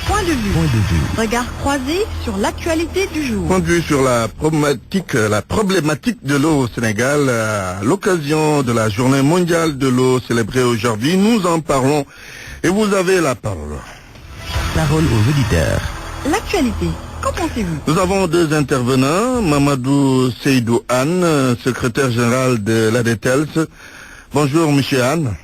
Point de vue. Regard croisé sur l'actualité du jour. Point de vue sur la problématique de l'eau au Sénégal à l'occasion de la journée mondiale de l'eau célébrée aujourd'hui. Nous en parlons et vous avez la parole. Parole aux auditeurs. L'actualité, qu'en pensez-vous? Nous avons deux intervenants, Mamadou Seydou Anne, secrétaire général de l'ADETELS. Bonjour monsieur Anne.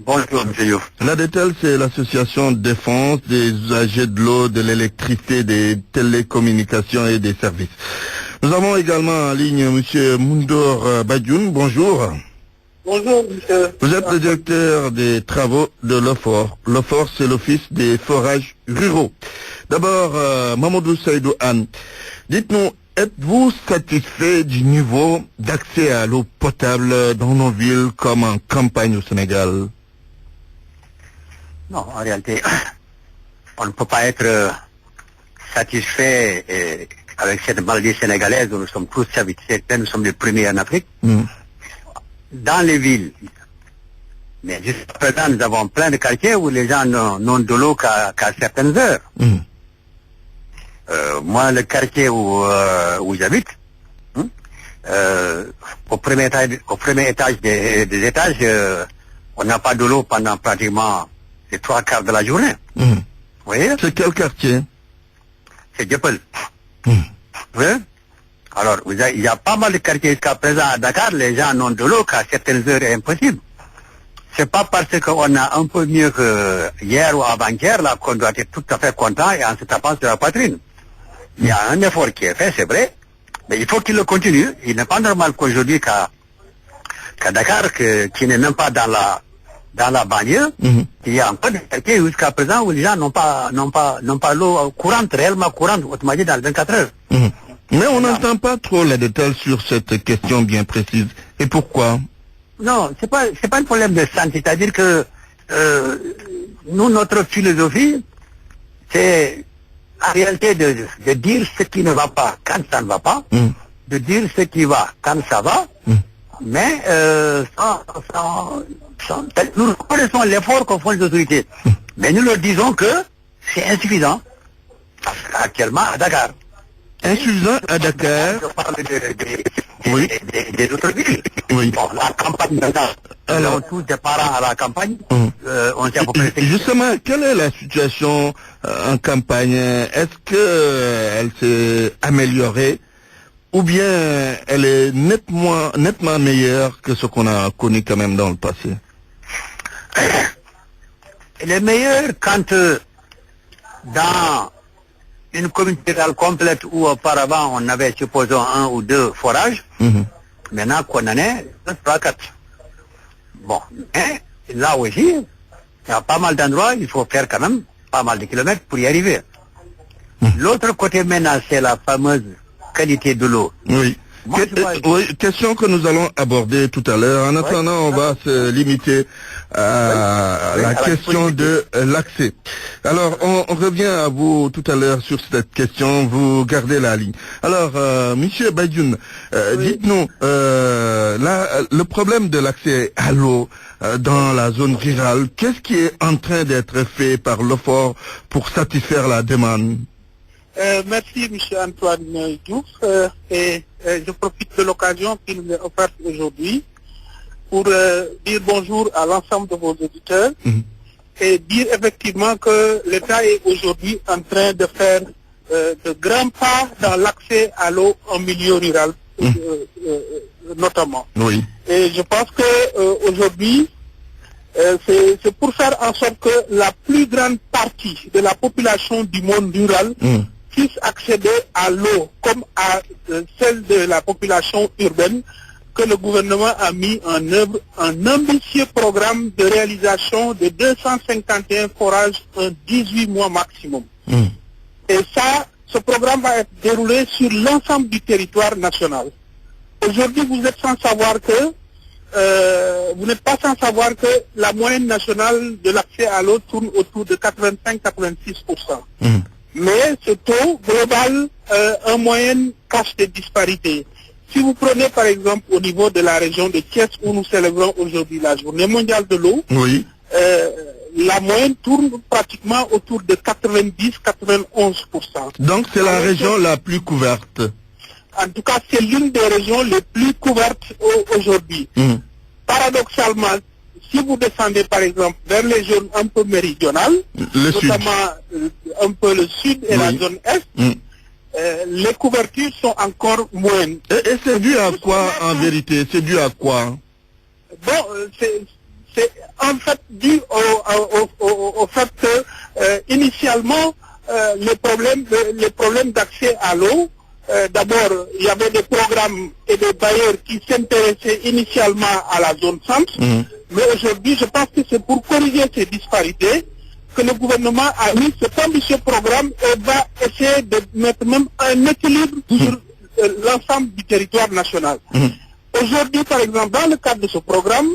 Bonjour, monsieur Youf. L'ADETEL, c'est l'association de défense des usagers de l'eau, de l'électricité, des télécommunications et des services. Nous avons également en ligne monsieur Moundour Badioun. Bonjour. Bonjour, monsieur. Vous êtes le directeur des travaux de l'OFOR. L'OFOR, c'est l'Office des forages ruraux. D'abord, Mamadou Seydou Anne, dites-nous, êtes-vous satisfait du niveau d'accès à l'eau potable dans nos villes comme en campagne au Sénégal? Non, en réalité, on ne peut pas être satisfait avec cette maladie sénégalaise où nous sommes tous satisfaits, nous sommes les premiers en Afrique. Dans les villes, mais jusqu'à présent, nous avons plein de quartiers où les gens n'ont de l'eau qu'à certaines heures. Moi, le quartier où j'habite, au premier étage des étages, on n'a pas de l'eau pendant pratiquement les 3/4 de la journée. Vous voyez? C'est quel quartier? C'est Dieuppeul. Oui. Alors, il y a pas mal de quartiers jusqu'à présent à Dakar, les gens n'ont de l'eau qu'à certaines heures est impossible. C'est pas parce qu'on a un peu mieux que hier ou avant-hier là qu'on doit être tout à fait content et en se tapant sur la poitrine. Il y a un effort qui est fait, c'est vrai, mais il faut qu'il le continue. Il n'est pas normal qu'aujourd'hui qu'à Dakar, qui n'est même pas dans la banlieue, il y a encore des quartiers jusqu'à présent où les gens n'ont pas l'eau courante, réellement courante, autrement dit dans 24 heures. Mais on n'entend pas trop les détails sur cette question bien précise. Et pourquoi? Non, c'est pas un problème de santé. C'est-à-dire que nous, notre philosophie, c'est en réalité de dire ce qui ne va pas quand ça ne va pas, de dire ce qui va quand ça va, mais nous reconnaissons l'effort qu'ont fait les autorités. Mais nous leur disons que c'est insuffisant actuellement à Dakar. Insuffisant à Dakar. Je parle des autres villes. Oui. Bon, la campagne maintenant, nous avons tous des parents à la campagne. On sait à peu près. Justement, quelle est la situation en campagne? Est-ce que elle s'est améliorée ou bien elle est nettement meilleure que ce qu'on a connu quand même dans le passé? Elle est meilleure quand dans une communauté rurale complète où auparavant on avait, supposons, 1 ou 2 forages, maintenant qu'on en est 3, 4. Bon, mais là aussi, il y a pas mal d'endroits, il faut faire quand même pas mal de kilomètres pour y arriver. L'autre côté maintenant, c'est la fameuse qualité de l'eau. Oui. Oui, question que nous allons aborder tout à l'heure. En attendant, on va se limiter à la question de l'accès. Alors, on revient à vous tout à l'heure sur cette question. Vous gardez la ligne. Alors, monsieur Badioun, dites-nous, le problème de l'accès à l'eau dans la zone rurale, qu'est-ce qui est en train d'être fait par l'OFOR pour satisfaire la demande? Merci, M. Antoine Diouf. Et je profite de l'occasion qu'il m'est offerte aujourd'hui pour dire bonjour à l'ensemble de vos auditeurs et dire effectivement que l'État est aujourd'hui en train de faire de grands pas dans l'accès à l'eau en milieu rural, notamment. Oui. Et je pense que aujourd'hui, c'est pour faire en sorte que la plus grande partie de la population du monde rural puissent accéder à l'eau comme à celle de la population urbaine, que le gouvernement a mis en œuvre un ambitieux programme de réalisation de 251 forages en 18 mois maximum. Et ça, ce programme va être déroulé sur l'ensemble du territoire national. Aujourd'hui, vous êtes sans savoir que, vous n'êtes pas sans savoir que la moyenne nationale de l'accès à l'eau tourne autour de 85-86%. Mais ce taux global en moyenne cache des disparités. Si vous prenez par exemple au niveau de la région de Thiès où nous célébrons aujourd'hui la journée mondiale de l'eau, la moyenne tourne pratiquement autour de 90-91%. Donc c'est la région la plus couverte. En tout cas, c'est l'une des régions les plus couvertes aujourd'hui. Paradoxalement, si vous descendez par exemple vers les zones un peu méridionales, notamment un peu le sud et la zone est, les couvertures sont encore moindres. Et c'est dû à quoi en vérité? C'est dû à quoi? Bon, c'est en fait dû au fait que initialement les problèmes d'accès à l'eau, d'abord il y avait des programmes et des bailleurs qui s'intéressaient initialement à la zone centre, mais aujourd'hui je pense que c'est pour corriger ces disparités que le gouvernement a mis cet ambitieux programme et va essayer de mettre même un équilibre sur l'ensemble du territoire national. Aujourd'hui, par exemple, dans le cadre de ce programme,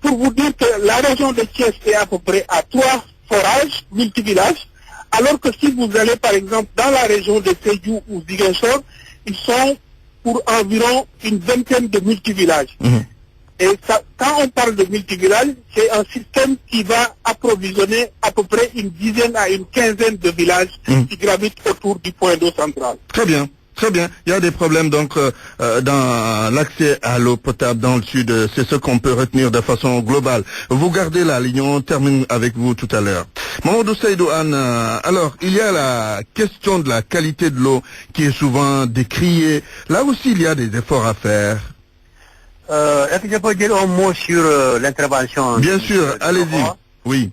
pour vous dire que la région de Thiès est à peu près à 3 forages multivillages, alors que si vous allez, par exemple, dans la région de Sédhiou ou Ziguinchor, ils sont pour environ une vingtaine de multivillages. Et ça, quand on parle de multivillages, c'est un système qui va approvisionner à peu près une dizaine à une quinzaine de villages qui gravitent autour du point d'eau central. Très bien. Très bien. Il y a des problèmes donc dans l'accès à l'eau potable dans le sud. C'est ce qu'on peut retenir de façon globale. Vous gardez la ligne, on termine avec vous tout à l'heure. Mamadou Seydou Anne, alors il y a la question de la qualité de l'eau qui est souvent décriée. Là aussi, il y a des efforts à faire. Est-ce que je peux dire un mot sur l'intervention? Bien sûr, allez-y. Oui.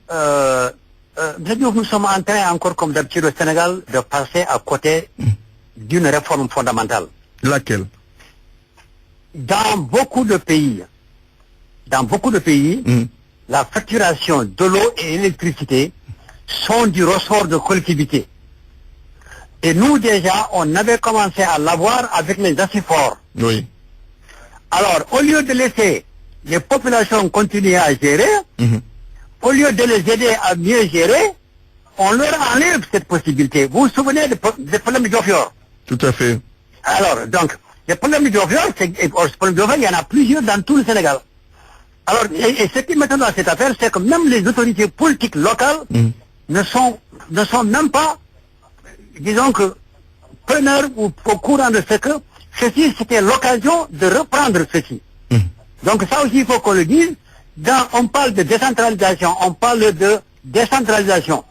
Nous sommes en train, encore comme d'habitude au Sénégal, de passer à côté d'une réforme fondamentale. Laquelle? Dans beaucoup de pays, la facturation de l'eau et l'électricité sont du ressort de collectivités. Et nous déjà, on avait commencé à l'avoir avec les assiforts. Oui. Alors, au lieu de laisser les populations continuer à gérer, au lieu de les aider à mieux gérer, on leur enlève cette possibilité. Vous vous souvenez des problèmes de Diofior? Tout à fait. Alors, donc, les problèmes de Diofior, il y en a plusieurs dans tout le Sénégal. Alors, et ce qui est maintenant dans cette affaire, c'est que même les autorités politiques locales ne sont même pas, disons que, preneurs ou au courant de ce que ceci, c'était l'occasion de reprendre ceci. Donc ça aussi, il faut qu'on le dise. On parle de décentralisation, on parle de décentralisation.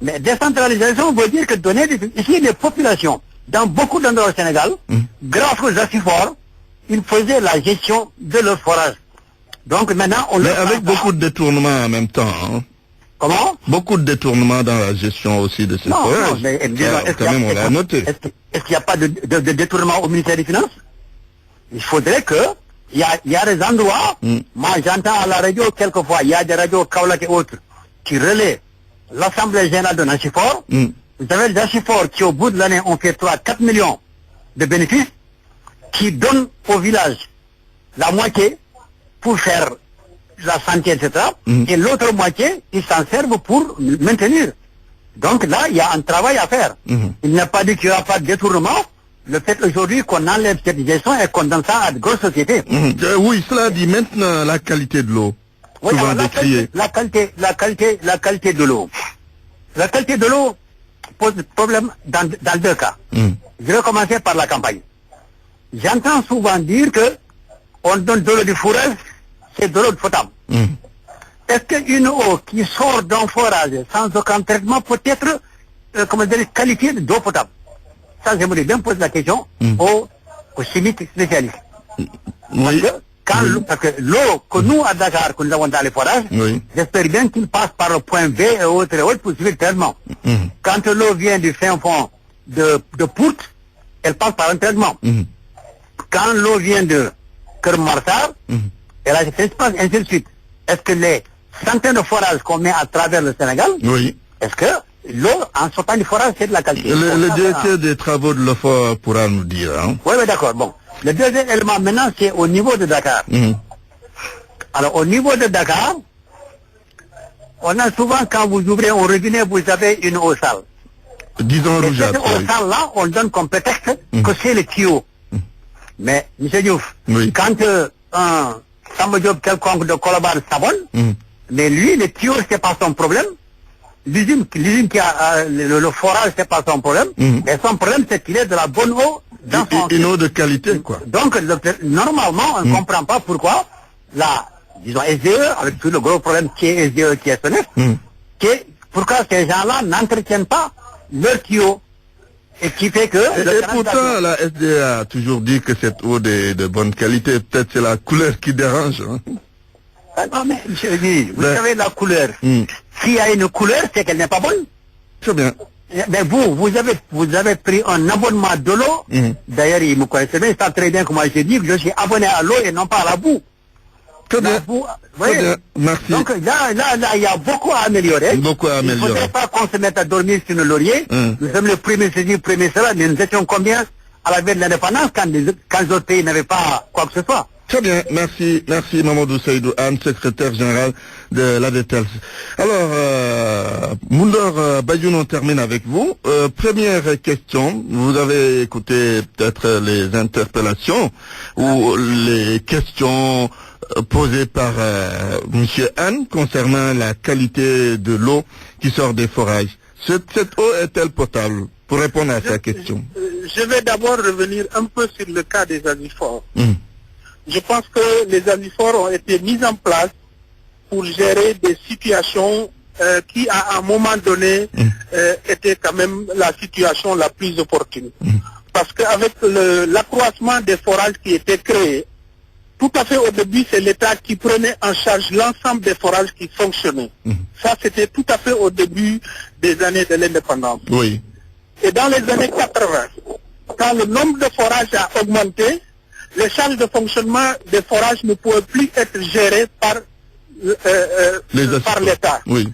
Mais décentralisation veut dire que donner ici les populations, dans beaucoup d'endroits au Sénégal, grâce aux assiforts, ils faisaient la gestion de leur forage. Donc maintenant, on... Mais avec beaucoup de détournements en même temps. Hein. Comment? Beaucoup de détournements dans la gestion aussi de ces forages. Non, mais quand même, on l'a noté. Est-ce qu'il n'y a pas de détournement au ministère des Finances? Il faudrait que... Il y a des endroits, moi j'entends à la radio quelquefois, il y a des radios Kaolack et autres, qui relaient l'Assemblée générale de Nachifor. Vous avez des Nachifor qui au bout de l'année ont fait 3-4 millions de bénéfices, qui donnent au village la moitié pour faire la santé, etc. Et l'autre moitié, ils s'en servent pour maintenir. Donc là, il y a un travail à faire. Il n'a pas dit qu'il n'y aura pas de détournement. Le fait aujourd'hui qu'on enlève cette gestion et qu'on donne ça à de grosses sociétés. Oui, cela dit maintenant la qualité de l'eau. Oui, souvent décriée. La qualité de l'eau. La qualité de l'eau pose problème dans deux cas. Je vais commencer par la campagne. J'entends souvent dire que on donne de l'eau du forage, c'est de l'eau potable. Est-ce qu'une eau qui sort d'un forage sans aucun traitement peut être, qualifiée d'eau potable? Ça, j'aimerais bien poser la question aux chimiques spécialistes. Oui. Parce que l'eau que nous, à Dakar, que nous avons dans les forages, j'espère bien qu'il passe par le point B et autres pour suivre le traitement. Quand l'eau vient du fin fond de Pout, elle passe par un traitement. Quand l'eau vient de Kermarsar, elle a été fait, ainsi de suite. Est-ce que les centaines de forages qu'on met à travers le Sénégal, est-ce que l'eau, en sortant du forage, c'est de la qualité? Le directeur des travaux de l'OFOR pourra nous dire. Hein? Oui, d'accord. Bon. Le deuxième élément maintenant, c'est au niveau de Dakar. Alors, au niveau de Dakar, on a souvent, quand vous ouvrez un robinet, vous avez une eau sale. Disons rougeâtre. Cette eau sale-là, on donne comme prétexte que c'est le tuyau. Mais, M. Diouf, quand un Samba Diop quelconque de Kolobar s'abonne, mais lui, le tuyau, c'est pas son problème. L'usine qui a le forage, c'est pas son problème. Mais son problème, c'est qu'il est de la bonne eau dans son... Une eau de qualité, quoi. Donc, normalement, on ne comprend pas pourquoi disons, SDE, avec tout le gros problème qui est SDE, qui est SONEF, pourquoi ces gens-là n'entretiennent pas leur tuyau. Et qui fait que... Et pourtant, la SDE a toujours dit que cette eau est de bonne qualité. Peut-être c'est la couleur qui dérange. Hein. Non, mais, monsieur Guy, vous savez la couleur. S'il y a une couleur, c'est qu'elle n'est pas bonne. Très bien. Mais vous avez pris un abonnement de l'eau. D'ailleurs, il me connaissait bien, il savent très bien comment je dis que je suis abonné à l'eau et non pas à la boue. Très bien. Très bien. Merci. Donc là, il y a beaucoup à améliorer. Beaucoup à améliorer. Il ne faudrait pas qu'on se mette à dormir sur le laurier. Nous sommes les premiers ceci, premiers cela, mais nous étions combien à la veille de l'indépendance quand les autres pays n'avaient pas quoi que ce soit. Très bien, merci Mamadou Seydou Anne, secrétaire général de l'ADETEL. Alors, Moundor Badjoun, on termine avec vous. Première question, vous avez écouté peut-être les interpellations ou les questions posées par Monsieur Anne concernant la qualité de l'eau qui sort des forages. Cette eau est-elle potable? Pour répondre à sa question. Je vais d'abord revenir un peu sur le cas des aziphores. Je pense que les aziphores ont été mis en place pour gérer des situations qui, à un moment donné, étaient quand même la situation la plus opportune. Parce qu'avec l'accroissement des forages qui étaient créés, tout à fait au début, c'est l'État qui prenait en charge l'ensemble des forages qui fonctionnaient. Ça, c'était tout à fait au début des années de l'indépendance. Oui. Et dans les années 80, quand le nombre de forages a augmenté, les charges de fonctionnement des forages ne pouvaient plus être gérées par l'État. Oui.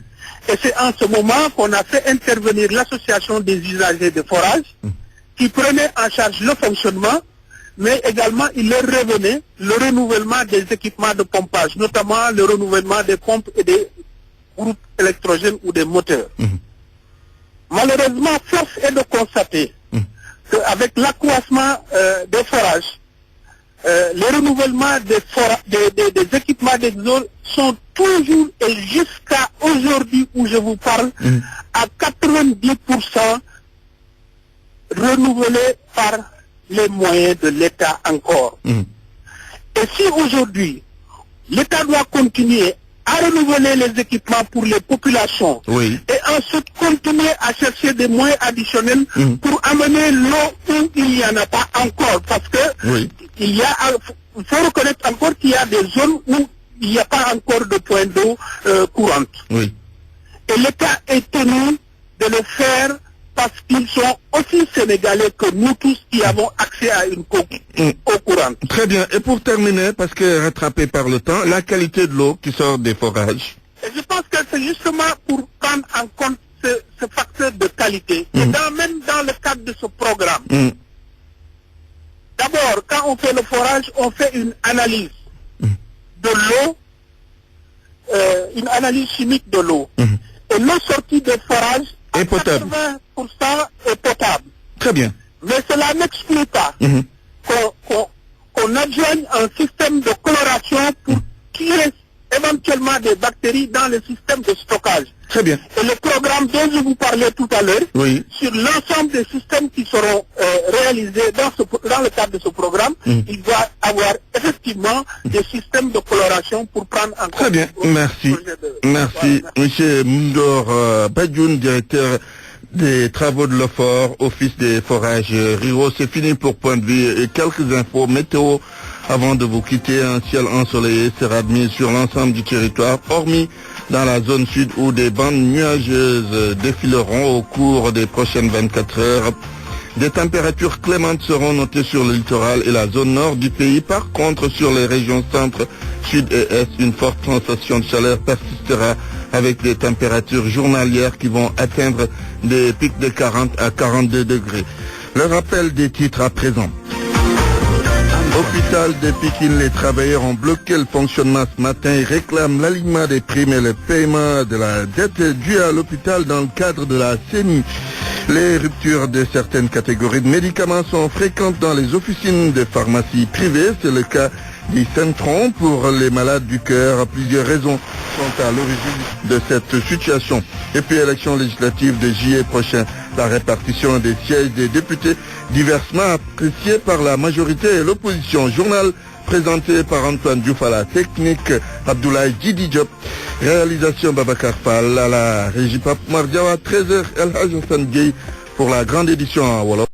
Et c'est en ce moment qu'on a fait intervenir l'association des usagers de forages qui prenait en charge le fonctionnement, mais également il leur revenait le renouvellement des équipements de pompage, notamment le renouvellement des pompes et des groupes électrogènes ou des moteurs. Malheureusement, force est de constater qu'avec l'accroissement des forages, le renouvellement des équipements d'exode sont toujours et jusqu'à aujourd'hui où je vous parle à 90% renouvelés par les moyens de l'État encore. Et si aujourd'hui l'État doit continuer à renouveler les équipements pour les populations et ensuite continuer à chercher des moyens additionnels pour amener l'eau où il n'y en a pas encore, parce que il faut reconnaître encore qu'il y a des zones où il n'y a pas encore de point d'eau courante. Et l'État est tenu de le faire parce qu'ils sont aussi sénégalais que nous tous qui avons accès à une eau courante. Très bien. Et pour terminer, parce que rattrapé par le temps, la qualité de l'eau qui sort des forages. Et je pense que c'est justement pour prendre en compte ce facteur de qualité. Et même dans le cadre de ce programme. D'abord, quand on fait le forage, on fait une analyse de l'eau, une analyse chimique de l'eau. Et l'eau sortie de forage, est potable. 80% est potable. Très bien. Mais cela n'exclut pas qu'on adjoigne un système de coloration pour tuer éventuellement des bactéries dans le système de stockage. Très bien. Et le programme dont je vous parlais tout à l'heure, sur l'ensemble des systèmes qui seront réalisés dans le cadre de ce programme, il doit avoir effectivement des systèmes de coloration pour prendre en compte. Très bien, merci. Merci. Monsieur Moundor Badjoun, directeur des travaux de l'OFOR, Office des forages ruraux. C'est fini pour Point de Vue. Et quelques infos météo avant de vous quitter. Un ciel ensoleillé sera admis sur l'ensemble du territoire, hormis dans la zone sud où des bandes nuageuses défileront au cours des prochaines 24 heures. Des températures clémentes seront notées sur le littoral et la zone nord du pays. Par contre, sur les régions centre, sud et est, une forte sensation de chaleur persistera avec des températures journalières qui vont atteindre des pics de 40 à 42 degrés. Le rappel des titres à présent. Hôpital de Pikine, les travailleurs ont bloqué le fonctionnement ce matin. Ils réclament l'alignement des primes et le paiement de la dette due à l'hôpital dans le cadre de la CENI. Les ruptures de certaines catégories de médicaments sont fréquentes dans les officines de pharmacie privées. C'est le cas du Centron pour les malades du cœur. Plusieurs raisons sont à l'origine de cette situation. Et puis, élection législative de juillet prochain, la répartition des sièges des députés diversement appréciée par la majorité et l'opposition. Journal présenté par Antoine Diouf à la technique, Abdoulaye Djidi Diop. Réalisation Babacar Fall à la régie Pape Mardiawa, 13h, El Hadj Hassan Gueye pour la grande édition en Wolof.